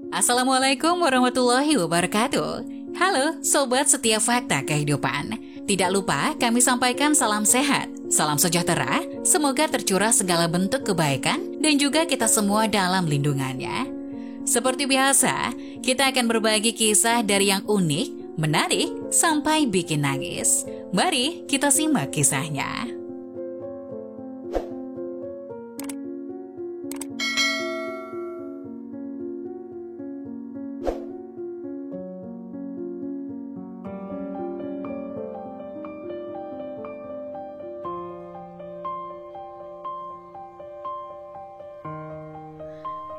Assalamualaikum warahmatullahi wabarakatuh. Halo Sobat Setiap Fakta Kehidupan. Tidak lupa kami sampaikan salam sehat, salam sejahtera, semoga tercurah segala bentuk kebaikan dan juga kita semua dalam lindungannya. Seperti biasa, kita akan berbagi kisah dari yang unik, menarik, sampai bikin nangis. Mari kita simak kisahnya.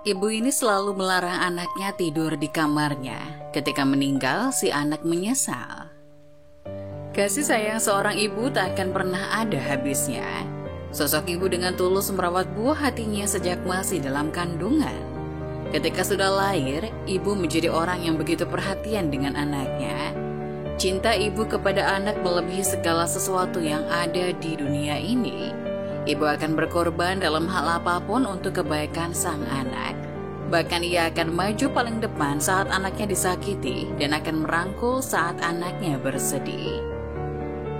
Ibu ini selalu melarang anaknya tidur di kamarnya. Ketika meninggal, si anak menyesal. Kasih sayang seorang ibu tak akan pernah ada habisnya. Sosok ibu dengan tulus merawat buah hatinya sejak masih dalam kandungan. Ketika sudah lahir, ibu menjadi orang yang begitu perhatian dengan anaknya. Cinta ibu kepada anak melebihi segala sesuatu yang ada di dunia ini. Ibu akan berkorban dalam hal apapun untuk kebaikan sang anak. Bahkan ia akan maju paling depan saat anaknya disakiti dan akan merangkul saat anaknya bersedih.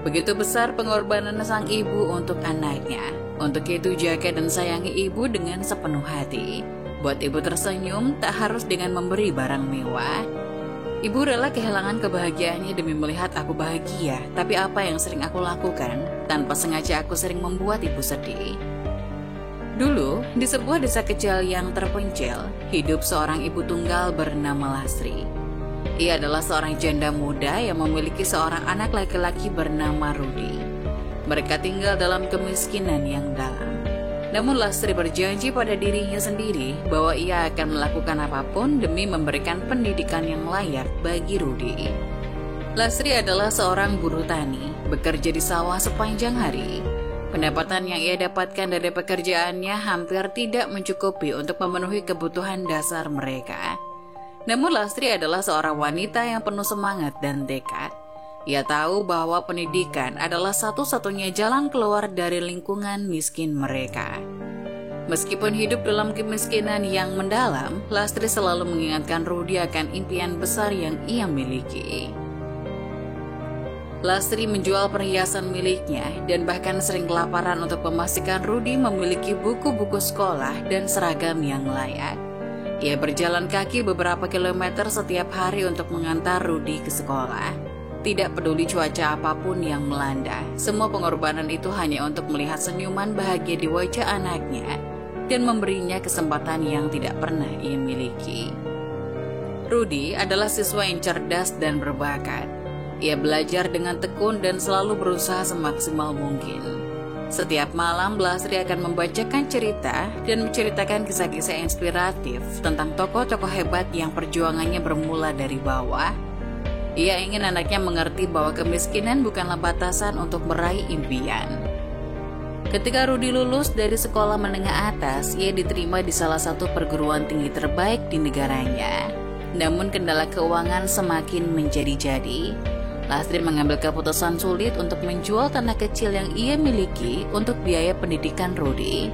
Begitu besar pengorbanan sang ibu untuk anaknya. Untuk itu jaga dan sayangi ibu dengan sepenuh hati. Buat ibu tersenyum tak harus dengan memberi barang mewah. Ibu rela kehilangan kebahagiaannya demi melihat aku bahagia, tapi apa yang sering aku lakukan, tanpa sengaja aku sering membuat ibu sedih. Dulu, di sebuah desa kecil yang terpencil, hidup seorang ibu tunggal bernama Lastri. Ia adalah seorang janda muda yang memiliki seorang anak laki-laki bernama Rudi. Mereka tinggal dalam kemiskinan yang dalam. Namun Lastri berjanji pada dirinya sendiri bahwa ia akan melakukan apapun demi memberikan pendidikan yang layak bagi Rudi. Lastri adalah seorang buruh tani, bekerja di sawah sepanjang hari. Pendapatan yang ia dapatkan dari pekerjaannya hampir tidak mencukupi untuk memenuhi kebutuhan dasar mereka. Namun Lastri adalah seorang wanita yang penuh semangat dan tekad. Ia tahu bahwa pendidikan adalah satu-satunya jalan keluar dari lingkungan miskin mereka. Meskipun hidup dalam kemiskinan yang mendalam, Lastri selalu mengingatkan Rudi akan impian besar yang ia miliki. Lastri menjual perhiasan miliknya dan bahkan sering kelaparan untuk memastikan Rudi memiliki buku-buku sekolah dan seragam yang layak. Ia berjalan kaki beberapa kilometer setiap hari untuk mengantar Rudi ke sekolah. Tidak peduli cuaca apapun yang melanda, semua pengorbanan itu hanya untuk melihat senyuman bahagia di wajah anaknya dan memberinya kesempatan yang tidak pernah ia miliki. Rudi adalah siswa yang cerdas dan berbakat. Ia belajar dengan tekun dan selalu berusaha semaksimal mungkin. Setiap malam, Lastri akan membacakan cerita dan menceritakan kisah-kisah inspiratif tentang tokoh-tokoh hebat yang perjuangannya bermula dari bawah. Ia ingin anaknya mengerti bahwa kemiskinan bukanlah batasan untuk meraih impian. Ketika Rudi lulus dari sekolah menengah atas, ia diterima di salah satu perguruan tinggi terbaik di negaranya. Namun kendala keuangan semakin menjadi-jadi. Lastri mengambil keputusan sulit untuk menjual tanah kecil yang ia miliki untuk biaya pendidikan Rudi.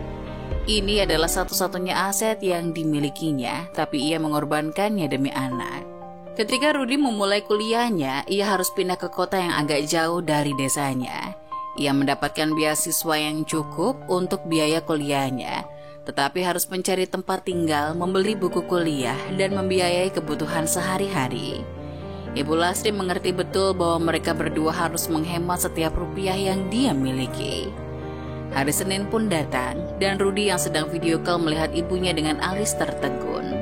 Ini adalah satu-satunya aset yang dimilikinya, tapi ia mengorbankannya demi anak. Ketika Rudi memulai kuliahnya, ia harus pindah ke kota yang agak jauh dari desanya. Ia mendapatkan beasiswa yang cukup untuk biaya kuliahnya, tetapi harus mencari tempat tinggal, membeli buku kuliah, dan membiayai kebutuhan sehari-hari. Ibu Lastri mengerti betul bahwa mereka berdua harus menghemat setiap rupiah yang dia miliki. Hari Senin pun datang, dan Rudi yang sedang video call melihat ibunya dengan alis tertegun.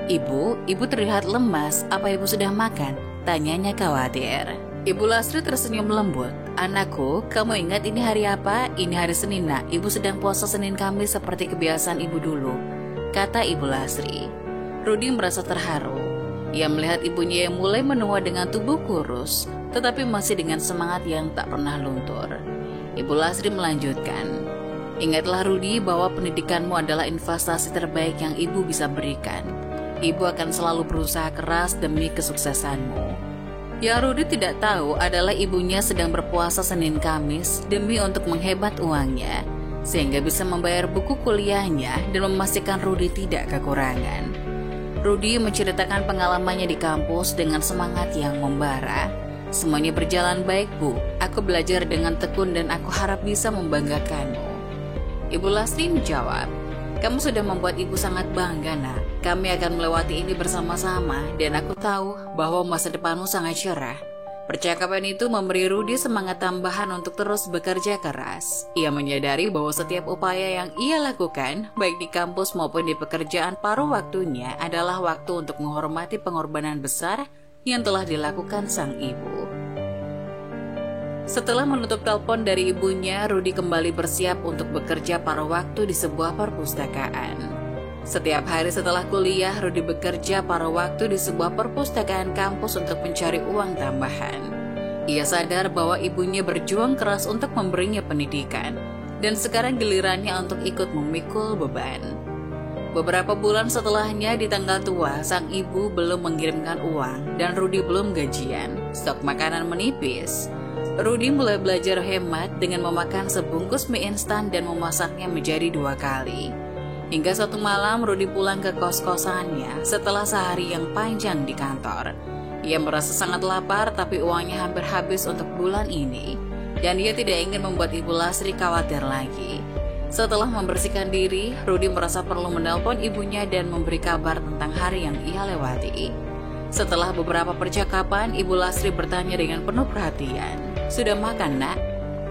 Ibu terlihat lemas, apa ibu sudah makan? Tanyanya khawatir. Ibu Lastri tersenyum lembut. Anakku, kamu ingat ini hari apa? Ini hari Senin, nak. Ibu sedang puasa Senin Kamis seperti kebiasaan ibu dulu, kata Ibu Lastri. Rudi merasa terharu. Ia melihat ibunya yang mulai menua dengan tubuh kurus, tetapi masih dengan semangat yang tak pernah luntur. Ibu Lastri melanjutkan, ingatlah Rudi bahwa pendidikanmu adalah investasi terbaik yang ibu bisa berikan. Ibu akan selalu berusaha keras demi kesuksesanmu. Yang Rudi tidak tahu adalah ibunya sedang berpuasa Senin Kamis demi untuk menghebat uangnya. sehingga bisa membayar buku kuliahnya dan memastikan Rudy tidak kekurangan. Rudy menceritakan pengalamannya di kampus dengan semangat yang membara. "Semuanya berjalan baik, Bu. Aku belajar dengan tekun dan aku harap bisa membanggakanmu." Ibu Lasri menjawab, "Kamu sudah membuat Ibu sangat bangga, Nak. Kami akan melewati ini bersama-sama dan aku tahu bahwa masa depanmu sangat cerah." Percakapan itu memberi Rudy semangat tambahan untuk terus bekerja keras. Ia menyadari bahwa setiap upaya yang ia lakukan, baik di kampus maupun di pekerjaan paruh waktunya, adalah waktu untuk menghormati pengorbanan besar yang telah dilakukan sang ibu. Setelah menutup telepon dari ibunya, Rudy kembali bersiap untuk bekerja paruh waktu di sebuah perpustakaan. Setiap hari setelah kuliah, Rudy bekerja paruh waktu di sebuah perpustakaan kampus untuk mencari uang tambahan. Ia sadar bahwa ibunya berjuang keras untuk memberinya pendidikan, dan sekarang gilirannya untuk ikut memikul beban. Beberapa bulan setelahnya, di tanggal tua, sang ibu belum mengirimkan uang dan Rudy belum gajian. Stok makanan menipis. Rudy mulai belajar hemat dengan memakan sebungkus mie instan dan memasaknya menjadi 2 kali. Hingga suatu malam Rudy pulang ke kos-kosannya setelah sehari yang panjang di kantor. Ia merasa sangat lapar tapi uangnya hampir habis untuk bulan ini. Dan ia tidak ingin membuat Ibu Lasri khawatir lagi. Setelah membersihkan diri, Rudy merasa perlu menelpon ibunya dan memberi kabar tentang hari yang ia lewati. Setelah beberapa percakapan, Ibu Lasri bertanya dengan penuh perhatian, "Sudah makan, Nak?"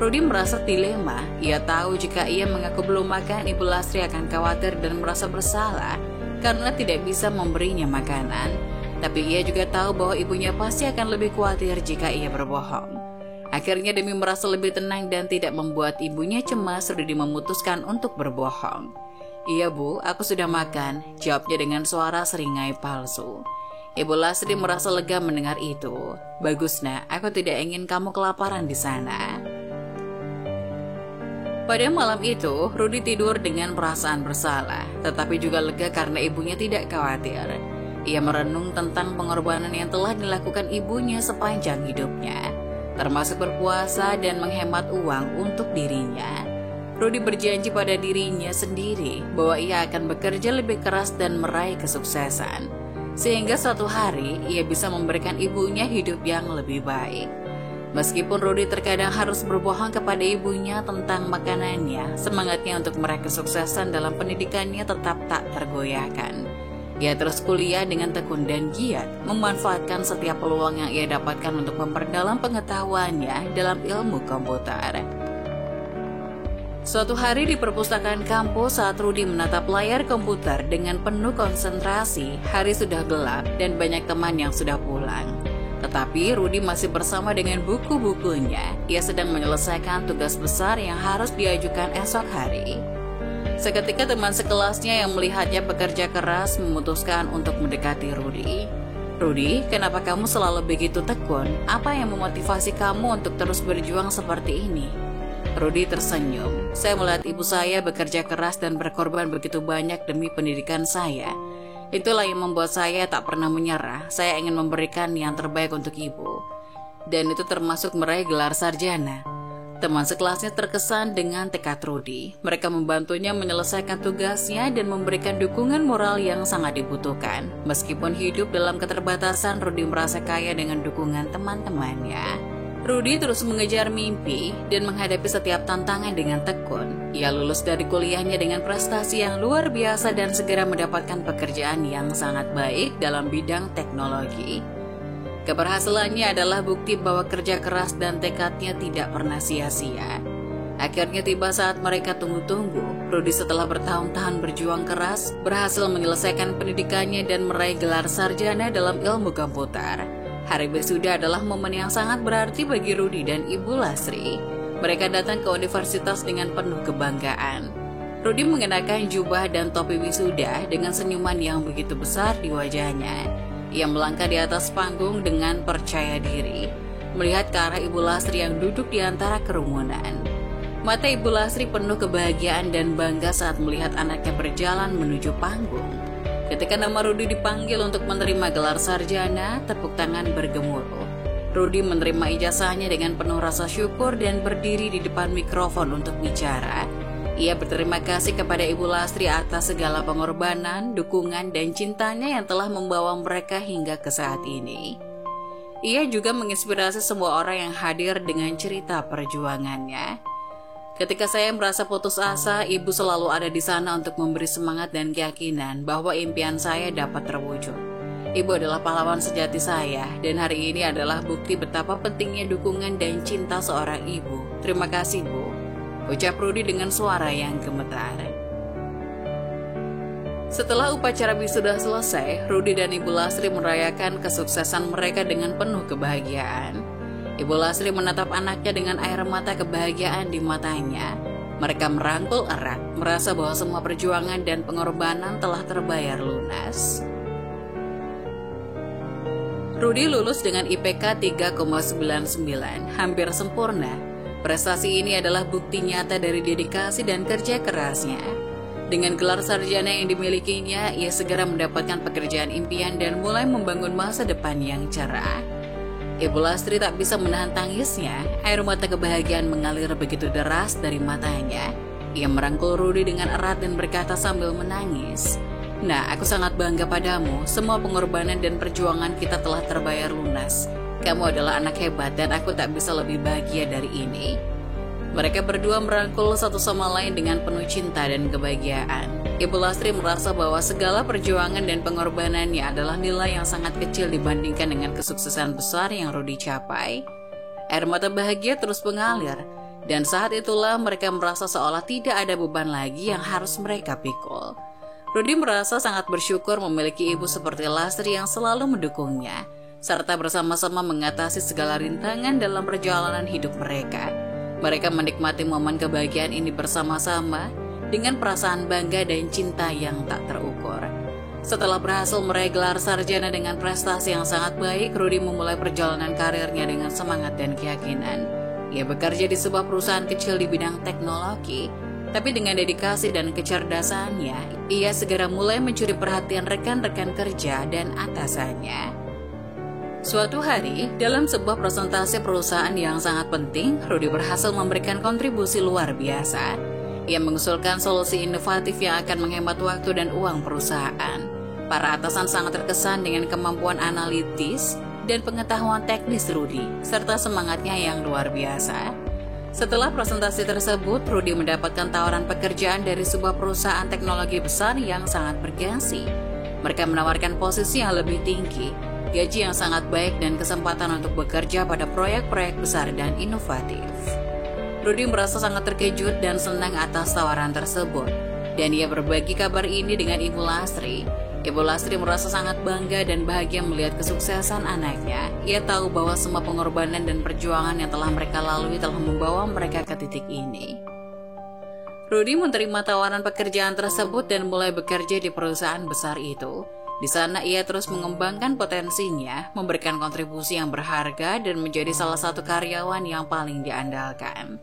Rudy merasa dilema. Ia tahu jika ia mengaku belum makan, Ibu Lasri akan khawatir dan merasa bersalah karena tidak bisa memberinya makanan. Tapi ia juga tahu bahwa ibunya pasti akan lebih khawatir jika ia berbohong. Akhirnya demi merasa lebih tenang dan tidak membuat ibunya cemas, Rudy memutuskan untuk berbohong. "Iya, Bu, aku sudah makan," jawabnya dengan suara seringai palsu. Ibu Lasri merasa lega mendengar itu. "Bagus, Nak, aku tidak ingin kamu kelaparan di sana." Pada malam itu, Rudy tidur dengan perasaan bersalah, tetapi juga lega karena ibunya tidak khawatir. Ia merenung tentang pengorbanan yang telah dilakukan ibunya sepanjang hidupnya, termasuk berpuasa dan menghemat uang untuk dirinya. Rudy berjanji pada dirinya sendiri bahwa ia akan bekerja lebih keras dan meraih kesuksesan, sehingga suatu hari ia bisa memberikan ibunya hidup yang lebih baik. Meskipun Rudy terkadang harus berbohong kepada ibunya tentang makanannya, semangatnya untuk meraih kesuksesan dalam pendidikannya tetap tak tergoyahkan. Ia terus kuliah dengan tekun dan giat, memanfaatkan setiap peluang yang ia dapatkan untuk memperdalam pengetahuannya dalam ilmu komputer. Suatu hari di perpustakaan kampus, saat Rudy menatap layar komputer dengan penuh konsentrasi, hari sudah gelap dan banyak teman yang sudah pulang. Tetapi Rudy masih bersama dengan buku-bukunya. Ia sedang menyelesaikan tugas besar yang harus diajukan esok hari. Seketika teman sekelasnya yang melihatnya bekerja keras memutuskan untuk mendekati Rudy. "Rudy, kenapa kamu selalu begitu tekun? Apa yang memotivasi kamu untuk terus berjuang seperti ini?" Rudy tersenyum. "Saya melihat ibu saya bekerja keras dan berkorban begitu banyak demi pendidikan saya. Itulah yang membuat saya tak pernah menyerah. Saya ingin memberikan yang terbaik untuk ibu. Dan itu termasuk meraih gelar sarjana." Teman sekelasnya terkesan dengan tekad Rudy. Mereka membantunya menyelesaikan tugasnya dan memberikan dukungan moral yang sangat dibutuhkan. Meskipun hidup dalam keterbatasan, Rudy merasa kaya dengan dukungan teman-temannya. Rudy terus mengejar mimpi dan menghadapi setiap tantangan dengan tekun. Ia lulus dari kuliahnya dengan prestasi yang luar biasa dan segera mendapatkan pekerjaan yang sangat baik dalam bidang teknologi. Keberhasilannya adalah bukti bahwa kerja keras dan tekadnya tidak pernah sia-sia. Akhirnya tiba saat mereka tunggu-tunggu. Rudy setelah bertahun-tahun berjuang keras, berhasil menyelesaikan pendidikannya dan meraih gelar sarjana dalam ilmu komputer. Hari wisuda adalah momen yang sangat berarti bagi Rudy dan Ibu Lasri. Mereka datang ke universitas dengan penuh kebanggaan. Rudy mengenakan jubah dan topi wisuda dengan senyuman yang begitu besar di wajahnya. Ia melangkah di atas panggung dengan percaya diri, melihat ke arah Ibu Lasri yang duduk di antara kerumunan. Mata Ibu Lasri penuh kebahagiaan dan bangga saat melihat anaknya berjalan menuju panggung. Ketika nama Rudy dipanggil untuk menerima gelar sarjana, tepuk tangan bergemuruh. Rudy menerima ijazahnya dengan penuh rasa syukur dan berdiri di depan mikrofon untuk bicara. Ia berterima kasih kepada Ibu Lastri atas segala pengorbanan, dukungan, dan cintanya yang telah membawa mereka hingga ke saat ini. Ia juga menginspirasi semua orang yang hadir dengan cerita perjuangannya. Ketika saya merasa putus asa, Ibu selalu ada di sana untuk memberi semangat dan keyakinan bahwa impian saya dapat terwujud. Ibu adalah pahlawan sejati saya, dan hari ini adalah bukti betapa pentingnya dukungan dan cinta seorang ibu. Terima kasih, Bu, ucap Rudy dengan suara yang gemetar. Setelah upacara wisuda selesai, Rudy dan Ibu Lastri merayakan kesuksesan mereka dengan penuh kebahagiaan. Ibu Lastri menatap anaknya dengan air mata kebahagiaan di matanya. Mereka merangkul erat, merasa bahwa semua perjuangan dan pengorbanan telah terbayar lunas. Rudy lulus dengan IPK 3,99, hampir sempurna. Prestasi ini adalah bukti nyata dari dedikasi dan kerja kerasnya. Dengan gelar sarjana yang dimilikinya, ia segera mendapatkan pekerjaan impian dan mulai membangun masa depan yang cerah. Ibu Lastri tak bisa menahan tangisnya, air mata kebahagiaan mengalir begitu deras dari matanya. Ia merangkul Rudy dengan erat dan berkata sambil menangis, "Nah, aku sangat bangga padamu. Semua pengorbanan dan perjuangan kita telah terbayar lunas. Kamu adalah anak hebat dan aku tak bisa lebih bahagia dari ini." Mereka berdua merangkul satu sama lain dengan penuh cinta dan kebahagiaan. Ibu Lastri merasa bahwa segala perjuangan dan pengorbanannya adalah nilai yang sangat kecil dibandingkan dengan kesuksesan besar yang Rudy capai. Air mata bahagia terus mengalir, dan saat itulah mereka merasa seolah tidak ada beban lagi yang harus mereka pikul. Rudy merasa sangat bersyukur memiliki ibu seperti Lastri yang selalu mendukungnya, serta bersama-sama mengatasi segala rintangan dalam perjalanan hidup mereka. Mereka menikmati momen kebahagiaan ini bersama-sama dengan perasaan bangga dan cinta yang tak terukur. Setelah berhasil meraih gelar sarjana dengan prestasi yang sangat baik, Rudy memulai perjalanan karirnya dengan semangat dan keyakinan. Ia bekerja di sebuah perusahaan kecil di bidang teknologi, tapi dengan dedikasi dan kecerdasannya, ia segera mulai mencuri perhatian rekan-rekan kerja dan atasannya. Suatu hari, dalam sebuah presentasi perusahaan yang sangat penting, Rudy berhasil memberikan kontribusi luar biasa. Ia mengusulkan solusi inovatif yang akan menghemat waktu dan uang perusahaan. Para atasan sangat terkesan dengan kemampuan analitis dan pengetahuan teknis Rudy, serta semangatnya yang luar biasa. Setelah presentasi tersebut, Rudy mendapatkan tawaran pekerjaan dari sebuah perusahaan teknologi besar yang sangat bergengsi. Mereka menawarkan posisi yang lebih tinggi, gaji yang sangat baik, dan kesempatan untuk bekerja pada proyek-proyek besar dan inovatif. Rudy merasa sangat terkejut dan senang atas tawaran tersebut, dan ia berbagi kabar ini dengan Ibu Lastri. Ibu Lastri merasa sangat bangga dan bahagia melihat kesuksesan anaknya. Ia tahu bahwa semua pengorbanan dan perjuangan yang telah mereka lalui telah membawa mereka ke titik ini. Rudy menerima tawaran pekerjaan tersebut dan mulai bekerja di perusahaan besar itu. Di sana ia terus mengembangkan potensinya, memberikan kontribusi yang berharga dan menjadi salah satu karyawan yang paling diandalkan.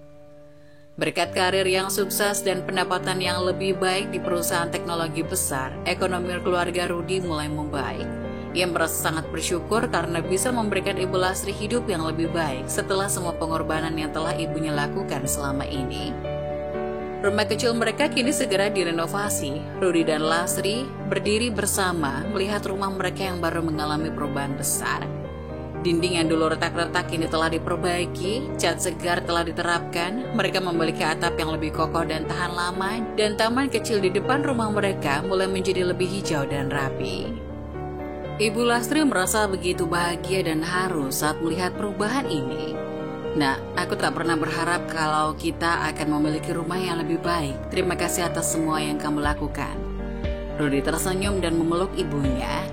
Berkat karir yang sukses dan pendapatan yang lebih baik di perusahaan teknologi besar, ekonomi keluarga Rudy mulai membaik. Ia merasa sangat bersyukur karena bisa memberikan Ibu Lastri hidup yang lebih baik setelah semua pengorbanan yang telah ibunya lakukan selama ini. Rumah kecil mereka kini segera direnovasi. Rudy dan Lastri berdiri bersama melihat rumah mereka yang baru mengalami perubahan besar. Dinding yang dulu retak-retak kini telah diperbaiki, cat segar telah diterapkan, mereka memiliki atap yang lebih kokoh dan tahan lama, dan taman kecil di depan rumah mereka mulai menjadi lebih hijau dan rapi. Ibu Lastri merasa begitu bahagia dan haru saat melihat perubahan ini. "Nah, aku tak pernah berharap kalau kita akan memiliki rumah yang lebih baik. Terima kasih atas semua yang kamu lakukan." Rudy tersenyum dan memeluk ibunya.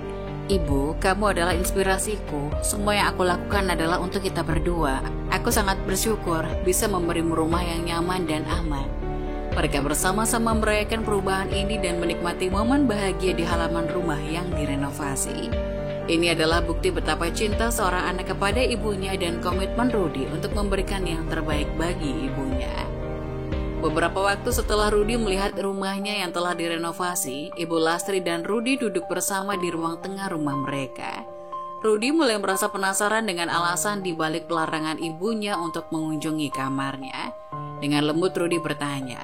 "Ibu, kamu adalah inspirasiku. Semua yang aku lakukan adalah untuk kita berdua. Aku sangat bersyukur bisa memberimu rumah yang nyaman dan aman." Mereka bersama-sama merayakan perubahan ini dan menikmati momen bahagia di halaman rumah yang direnovasi. Ini adalah bukti betapa cinta seorang anak kepada ibunya dan komitmen Rudy untuk memberikan yang terbaik bagi ibunya. Beberapa waktu setelah Rudy melihat rumahnya yang telah direnovasi, Ibu Lastri dan Rudy duduk bersama di ruang tengah rumah mereka. Rudy mulai merasa penasaran dengan alasan di balik pelarangan ibunya untuk mengunjungi kamarnya. Dengan lembut Rudy bertanya,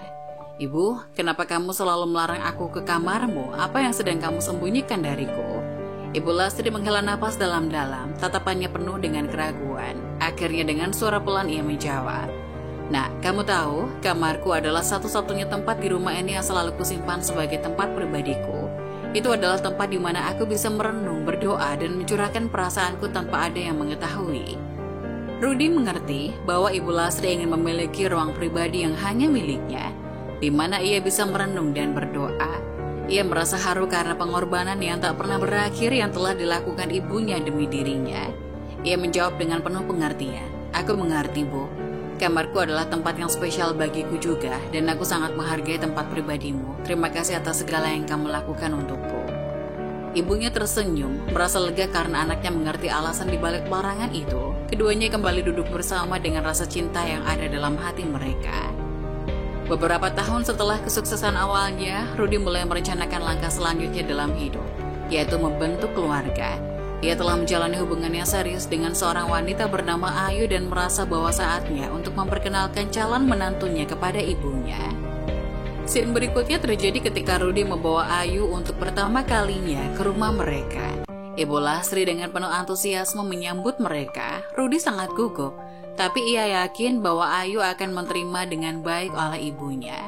"Ibu, kenapa kamu selalu melarang aku ke kamarmu? Apa yang sedang kamu sembunyikan dariku?" Ibu Lastri menghela napas dalam-dalam, tatapannya penuh dengan keraguan. Akhirnya dengan suara pelan ia menjawab, "Nak, kamu tahu, kamarku adalah satu-satunya tempat di rumah ini yang selalu kusimpan sebagai tempat pribadiku. Itu adalah tempat di mana aku bisa merenung, berdoa, dan mencurahkan perasaanku tanpa ada yang mengetahui." Rudy mengerti bahwa Ibu Lastri ingin memiliki ruang pribadi yang hanya miliknya, di mana ia bisa merenung dan berdoa. Ia merasa haru karena pengorbanan yang tak pernah berakhir yang telah dilakukan ibunya demi dirinya. Ia menjawab dengan penuh pengertian, "Aku mengerti, Bu. Kamarku adalah tempat yang spesial bagiku juga, dan aku sangat menghargai tempat pribadimu. Terima kasih atas segala yang kamu lakukan untukku." Ibunya tersenyum, merasa lega karena anaknya mengerti alasan di balik larangan itu. Keduanya kembali duduk bersama dengan rasa cinta yang ada dalam hati mereka. Beberapa tahun setelah kesuksesan awalnya, Rudy mulai merencanakan langkah selanjutnya dalam hidup, yaitu membentuk keluarga. Ia telah menjalani hubungan yang serius dengan seorang wanita bernama Ayu dan merasa bahwa saatnya untuk memperkenalkan calon menantunya kepada ibunya. Scene berikutnya terjadi ketika Rudy membawa Ayu untuk pertama kalinya ke rumah mereka. Ibu Lastri dengan penuh antusiasme menyambut mereka. Rudy sangat gugup, tapi ia yakin bahwa Ayu akan menerima dengan baik oleh ibunya.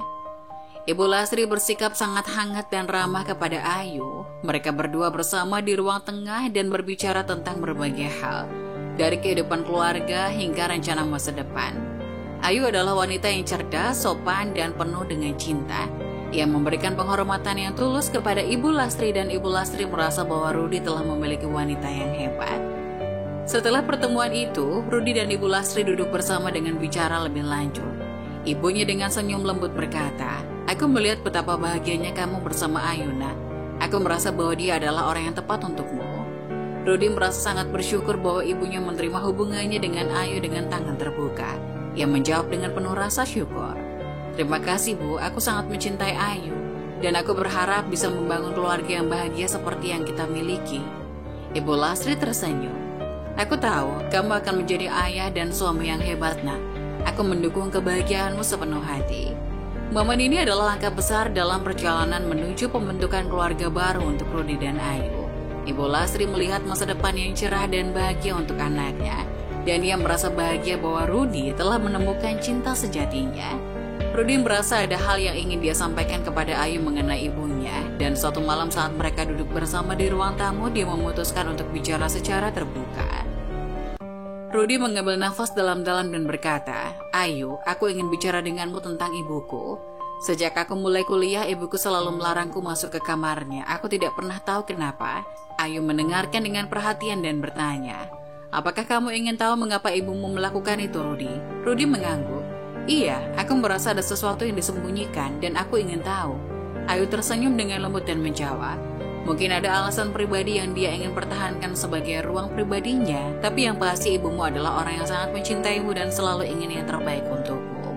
Ibu Lastri bersikap sangat hangat dan ramah kepada Ayu. Mereka berdua bersama di ruang tengah dan berbicara tentang berbagai hal, dari kehidupan keluarga hingga rencana masa depan. Ayu adalah wanita yang cerdas, sopan, dan penuh dengan cinta. Ia memberikan penghormatan yang tulus kepada Ibu Lastri dan Ibu Lastri merasa bahwa Rudy telah memiliki wanita yang hebat. Setelah pertemuan itu, Rudy dan Ibu Lastri duduk bersama dengan bicara lebih lanjut. Ibunya dengan senyum lembut berkata, "Aku melihat betapa bahagianya kamu bersama Ayuna. Aku merasa bahwa dia adalah orang yang tepat untukmu." Rudy merasa sangat bersyukur bahwa ibunya menerima hubungannya dengan Ayu dengan tangan terbuka. Ia menjawab dengan penuh rasa syukur, "Terima kasih, Bu, aku sangat mencintai Ayu, dan aku berharap bisa membangun keluarga yang bahagia seperti yang kita miliki." Ibu Lastri tersenyum, "Aku tahu kamu akan menjadi ayah dan suami yang hebat, Nak. Aku mendukung kebahagiaanmu sepenuh hati." Momen ini adalah langkah besar dalam perjalanan menuju pembentukan keluarga baru untuk Rudy dan Ayu. Ibu Lastri melihat masa depan yang cerah dan bahagia untuk anaknya, dan ia merasa bahagia bahwa Rudy telah menemukan cinta sejatinya. Rudy merasa ada hal yang ingin dia sampaikan kepada Ayu mengenai ibunya, dan suatu malam saat mereka duduk bersama di ruang tamu, dia memutuskan untuk bicara secara terbuka. Rudy mengambil nafas dalam-dalam dan berkata, "Ayu, aku ingin bicara denganmu tentang ibuku. Sejak aku mulai kuliah, ibuku selalu melarangku masuk ke kamarnya. Aku tidak pernah tahu kenapa." Ayu mendengarkan dengan perhatian dan bertanya, "Apakah kamu ingin tahu mengapa ibumu melakukan itu, Rudy?" Rudy mengangguk. "Iya, aku merasa ada sesuatu yang disembunyikan dan aku ingin tahu." Ayu tersenyum dengan lembut dan menjawab, "Mungkin ada alasan pribadi yang dia ingin pertahankan sebagai ruang pribadinya, tapi yang pasti ibumu adalah orang yang sangat mencintaimu dan selalu ingin yang terbaik untukmu."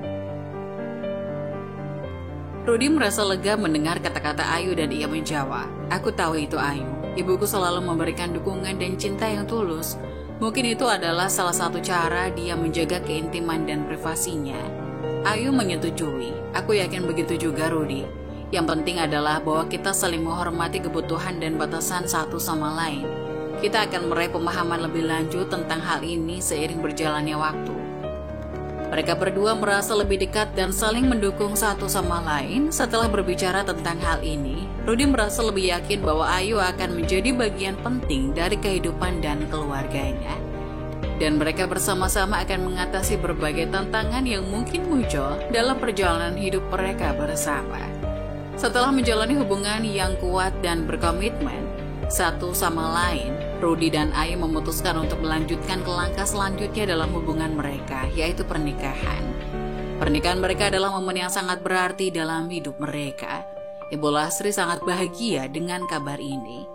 Rudy merasa lega mendengar kata-kata Ayu dan ia menjawab, "Aku tahu itu, Ayu. Ibuku selalu memberikan dukungan dan cinta yang tulus. Mungkin itu adalah salah satu cara dia menjaga keintiman dan privasinya." Ayu menyetujui, "Aku yakin begitu juga, Rudy. Yang penting adalah bahwa kita saling menghormati kebutuhan dan batasan satu sama lain. Kita akan meraih pemahaman lebih lanjut tentang hal ini seiring berjalannya waktu." Mereka berdua merasa lebih dekat dan saling mendukung satu sama lain. Setelah berbicara tentang hal ini, Rudy merasa lebih yakin bahwa Ayu akan menjadi bagian penting dari kehidupan dan keluarganya. Dan mereka bersama-sama akan mengatasi berbagai tantangan yang mungkin muncul dalam perjalanan hidup mereka bersama. Setelah menjalani hubungan yang kuat dan berkomitmen satu sama lain, Rudy dan Ayu memutuskan untuk melanjutkan ke langkah selanjutnya dalam hubungan mereka, yaitu pernikahan. Pernikahan mereka adalah momen yang sangat berarti dalam hidup mereka. Ibu Lastri sangat bahagia dengan kabar ini.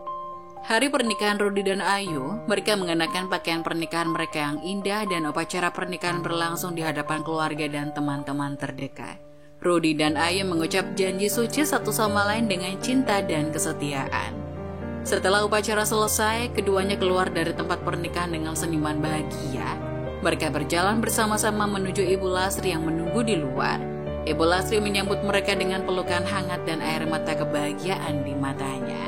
Hari pernikahan Rudy dan Ayu, mereka mengenakan pakaian pernikahan mereka yang indah dan upacara pernikahan berlangsung di hadapan keluarga dan teman-teman terdekat. Rudy dan Ayu mengucap janji suci satu sama lain dengan cinta dan kesetiaan. Setelah upacara selesai, keduanya keluar dari tempat pernikahan dengan senyuman bahagia. Mereka berjalan bersama-sama menuju Ibu Lastri yang menunggu di luar. Ibu Lasri menyambut mereka dengan pelukan hangat dan air mata kebahagiaan di matanya.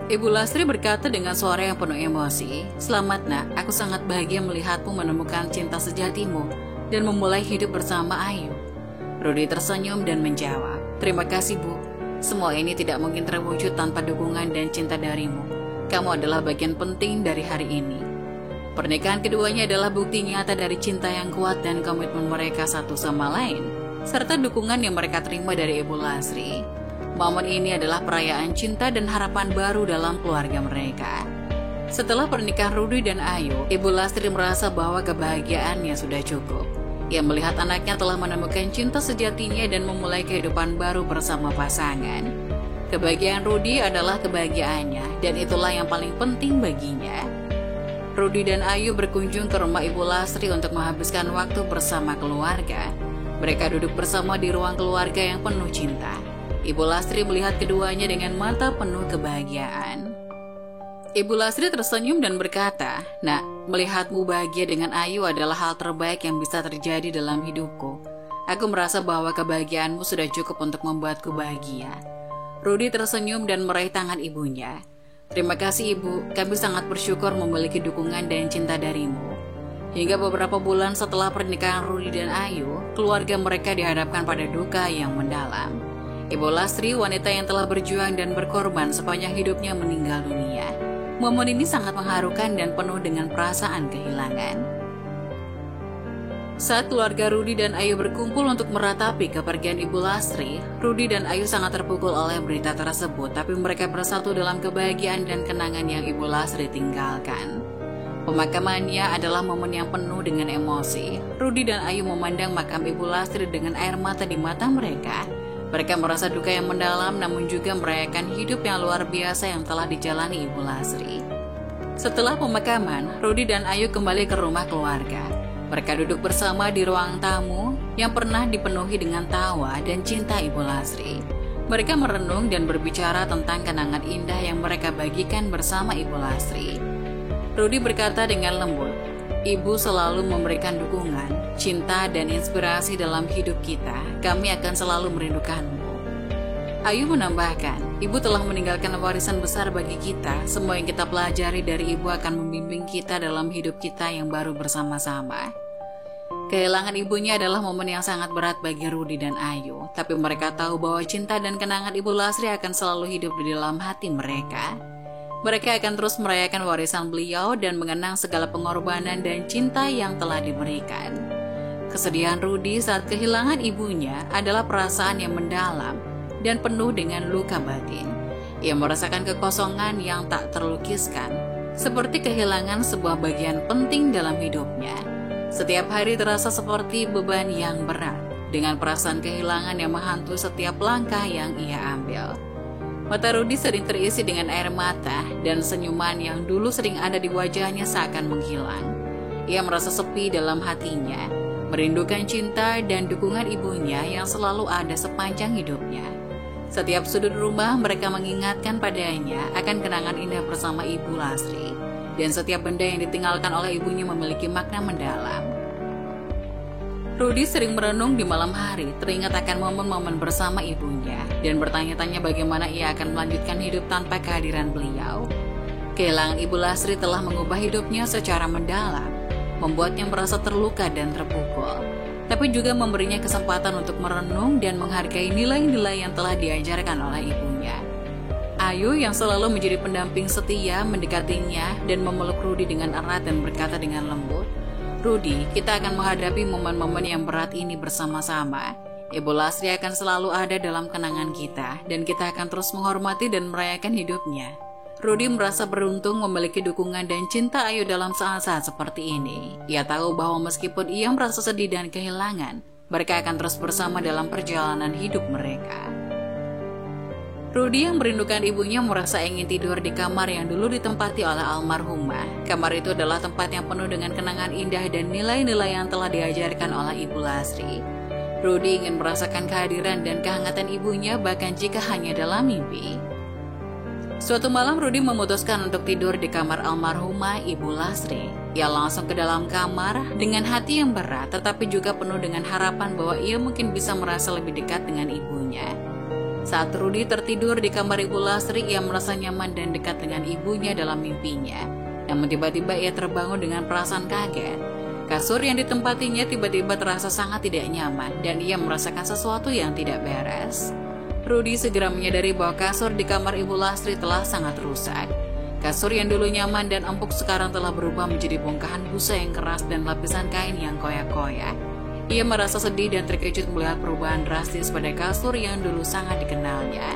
Ibu Lasri berkata dengan suara yang penuh emosi, "Selamat nak, aku sangat bahagia melihatmu menemukan cinta sejatimu dan memulai hidup bersama Ayu." Rudy tersenyum dan menjawab, "Terima kasih Bu, semua ini tidak mungkin terwujud tanpa dukungan dan cinta darimu. Kamu adalah bagian penting dari hari ini." Pernikahan keduanya adalah bukti nyata dari cinta yang kuat dan komitmen mereka satu sama lain, serta dukungan yang mereka terima dari Ibu Lasri. Momen ini adalah perayaan cinta dan harapan baru dalam keluarga mereka. Setelah pernikahan Rudy dan Ayu, Ibu Lasri merasa bahwa kebahagiaannya sudah cukup. Ia melihat anaknya telah menemukan cinta sejatinya dan memulai kehidupan baru bersama pasangan. Kebahagiaan Rudy adalah kebahagiaannya, dan itulah yang paling penting baginya. Rudy dan Ayu berkunjung ke rumah Ibu Lasri untuk menghabiskan waktu bersama keluarga. Mereka duduk bersama di ruang keluarga yang penuh cinta. Ibu Lasri melihat keduanya dengan mata penuh kebahagiaan. Ibu Lasri tersenyum dan berkata, "Nak, melihatmu bahagia dengan Ayu adalah hal terbaik yang bisa terjadi dalam hidupku. Aku merasa bahwa kebahagiaanmu sudah cukup untuk membuatku bahagia." Rudy tersenyum dan meraih tangan ibunya. "Terima kasih Ibu, kami sangat bersyukur memiliki dukungan dan cinta darimu." Hingga beberapa bulan setelah pernikahan Rudy dan Ayu, keluarga mereka dihadapkan pada duka yang mendalam. Ibu Lasri, wanita yang telah berjuang dan berkorban sepanjang hidupnya, meninggal dunia. Momen ini sangat mengharukan dan penuh dengan perasaan kehilangan. Saat keluarga Rudy dan Ayu berkumpul untuk meratapi kepergian Ibu Lasri, Rudy dan Ayu sangat terpukul oleh berita tersebut, tapi mereka bersatu dalam kebahagiaan dan kenangan yang Ibu Lasri tinggalkan. Pemakamannya adalah momen yang penuh dengan emosi. Rudy dan Ayu memandang makam Ibu Lasri dengan air mata di mata mereka. Mereka merasa duka yang mendalam, namun juga merayakan hidup yang luar biasa yang telah dijalani Ibu Lasri. Setelah pemakaman, Rudy dan Ayu kembali ke rumah keluarga. Mereka duduk bersama di ruang tamu yang pernah dipenuhi dengan tawa dan cinta Ibu Lasri. Mereka merenung dan berbicara tentang kenangan indah yang mereka bagikan bersama Ibu Lasri. Rudy berkata dengan lembut, "Ibu selalu memberikan dukungan, cinta, dan inspirasi dalam hidup kita. Kami akan selalu merindukanmu." Ayu menambahkan, "Ibu telah meninggalkan warisan besar bagi kita. Semua yang kita pelajari dari Ibu akan membimbing kita dalam hidup kita yang baru bersama-sama." Kehilangan ibunya adalah momen yang sangat berat bagi Rudy dan Ayu, tapi mereka tahu bahwa cinta dan kenangan Ibu Lasri akan selalu hidup di dalam hati mereka. Mereka akan terus merayakan warisan beliau dan mengenang segala pengorbanan dan cinta yang telah diberikan. Kesedihan Rudy saat kehilangan ibunya adalah perasaan yang mendalam dan penuh dengan luka batin. Ia merasakan kekosongan yang tak terlukiskan, seperti kehilangan sebuah bagian penting dalam hidupnya. Setiap hari terasa seperti beban yang berat, dengan perasaan kehilangan yang menghantui setiap langkah yang ia ambil. Mata Rudy sering terisi dengan air mata, dan senyuman yang dulu sering ada di wajahnya seakan menghilang. Ia merasa sepi dalam hatinya, merindukan cinta dan dukungan ibunya yang selalu ada sepanjang hidupnya. Setiap sudut rumah mereka mengingatkan padanya akan kenangan indah bersama Ibu Lasri, dan setiap benda yang ditinggalkan oleh ibunya memiliki makna mendalam. Rudy sering merenung di malam hari, teringat akan momen-momen bersama ibunya, dan bertanya-tanya bagaimana ia akan melanjutkan hidup tanpa kehadiran beliau. Kehilangan Ibu Lasri telah mengubah hidupnya secara mendalam, membuatnya merasa terluka dan terpukul, tapi juga memberinya kesempatan untuk merenung dan menghargai nilai-nilai yang telah diajarkan oleh ibunya. Ayu yang selalu menjadi pendamping setia mendekatinya dan memeluk Rudy dengan erat dan berkata dengan lembut, "Rudy, kita akan menghadapi momen-momen yang berat ini bersama-sama. Ibu Lasri akan selalu ada dalam kenangan kita, dan kita akan terus menghormati dan merayakan hidupnya." Rudy merasa beruntung memiliki dukungan dan cinta Ayu dalam saat-saat seperti ini. Ia tahu bahwa meskipun ia merasa sedih dan kehilangan, mereka akan terus bersama dalam perjalanan hidup mereka. Rudy yang merindukan ibunya merasa ingin tidur di kamar yang dulu ditempati oleh almarhumah. Kamar itu adalah tempat yang penuh dengan kenangan indah dan nilai-nilai yang telah diajarkan oleh Ibu Lasri. Rudy ingin merasakan kehadiran dan kehangatan ibunya bahkan jika hanya dalam mimpi. Suatu malam Rudi memutuskan untuk tidur di kamar almarhumah Ibu Lasri. Ia langsung ke dalam kamar dengan hati yang berat tetapi juga penuh dengan harapan bahwa ia mungkin bisa merasa lebih dekat dengan ibunya. Saat Rudi tertidur di kamar Ibu Lasri, ia merasa nyaman dan dekat dengan ibunya dalam mimpinya. Namun tiba-tiba ia terbangun dengan perasaan kaget. Kasur yang ditempatinya tiba-tiba terasa sangat tidak nyaman dan ia merasakan sesuatu yang tidak beres. Rudi segera menyadari bahwa kasur di kamar Ibu Lasri telah sangat rusak. Kasur yang dulu nyaman dan empuk sekarang telah berubah menjadi bongkahan busa yang keras dan lapisan kain yang koyak-koyak. Ia merasa sedih dan terkejut melihat perubahan drastis pada kasur yang dulu sangat dikenalnya.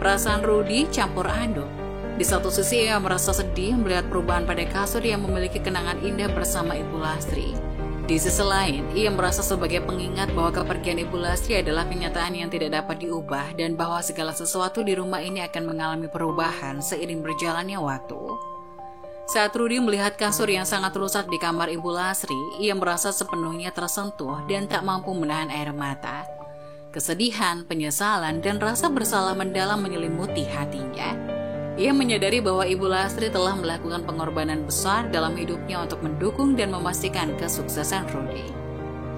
Perasaan Rudi campur aduk. Di satu sisi ia merasa sedih melihat perubahan pada kasur yang memiliki kenangan indah bersama Ibu Lasri. Di sisi lain, ia merasa sebagai pengingat bahwa kepergian Ibu Lasri adalah kenyataan yang tidak dapat diubah dan bahwa segala sesuatu di rumah ini akan mengalami perubahan seiring berjalannya waktu. Saat Rudi melihat kasur yang sangat rusak di kamar Ibu Lasri, ia merasa sepenuhnya tersentuh dan tak mampu menahan air mata. Kesedihan, penyesalan, dan rasa bersalah mendalam menyelimuti hatinya. Ia menyadari bahwa Ibu Lasri telah melakukan pengorbanan besar dalam hidupnya untuk mendukung dan memastikan kesuksesan Rudi.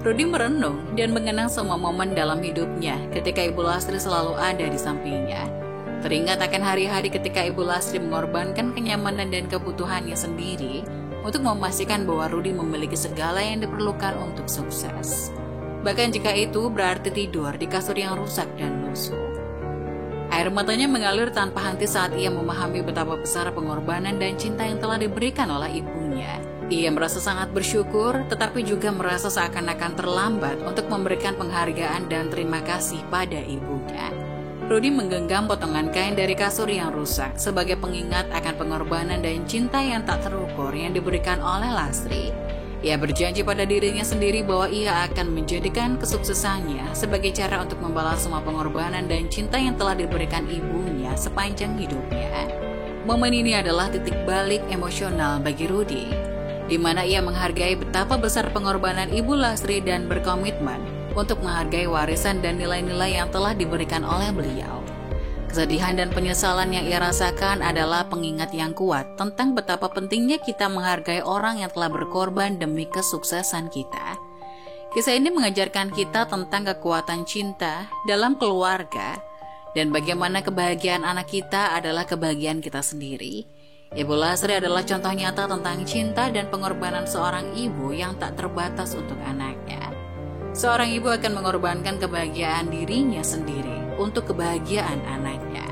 Rudi merenung dan mengenang semua momen dalam hidupnya ketika Ibu Lasri selalu ada di sampingnya. Teringat akan hari-hari ketika Ibu Lasri mengorbankan kenyamanan dan kebutuhannya sendiri untuk memastikan bahwa Rudi memiliki segala yang diperlukan untuk sukses. Bahkan jika itu berarti tidur di kasur yang rusak dan lusuh. Air matanya mengalir tanpa henti saat ia memahami betapa besar pengorbanan dan cinta yang telah diberikan oleh ibunya. Ia merasa sangat bersyukur, tetapi juga merasa seakan-akan terlambat untuk memberikan penghargaan dan terima kasih pada ibunya. Rudi menggenggam potongan kain dari kasur yang rusak sebagai pengingat akan pengorbanan dan cinta yang tak terukur yang diberikan oleh Lasri. Ia berjanji pada dirinya sendiri bahwa ia akan menjadikan kesuksesannya sebagai cara untuk membalas semua pengorbanan dan cinta yang telah diberikan ibunya sepanjang hidupnya. Momen ini adalah titik balik emosional bagi Rudi, di mana ia menghargai betapa besar pengorbanan Ibu Lasri dan berkomitmen untuk menghargai warisan dan nilai-nilai yang telah diberikan oleh beliau. Kesedihan dan penyesalan yang ia rasakan adalah pengingat yang kuat tentang betapa pentingnya kita menghargai orang yang telah berkorban demi kesuksesan kita. Kisah ini mengajarkan kita tentang kekuatan cinta dalam keluarga dan bagaimana kebahagiaan anak kita adalah kebahagiaan kita sendiri. Ibu Lasri adalah contoh nyata tentang cinta dan pengorbanan seorang ibu yang tak terbatas untuk anaknya. Seorang ibu akan mengorbankan kebahagiaan dirinya sendiri untuk kebahagiaan anaknya.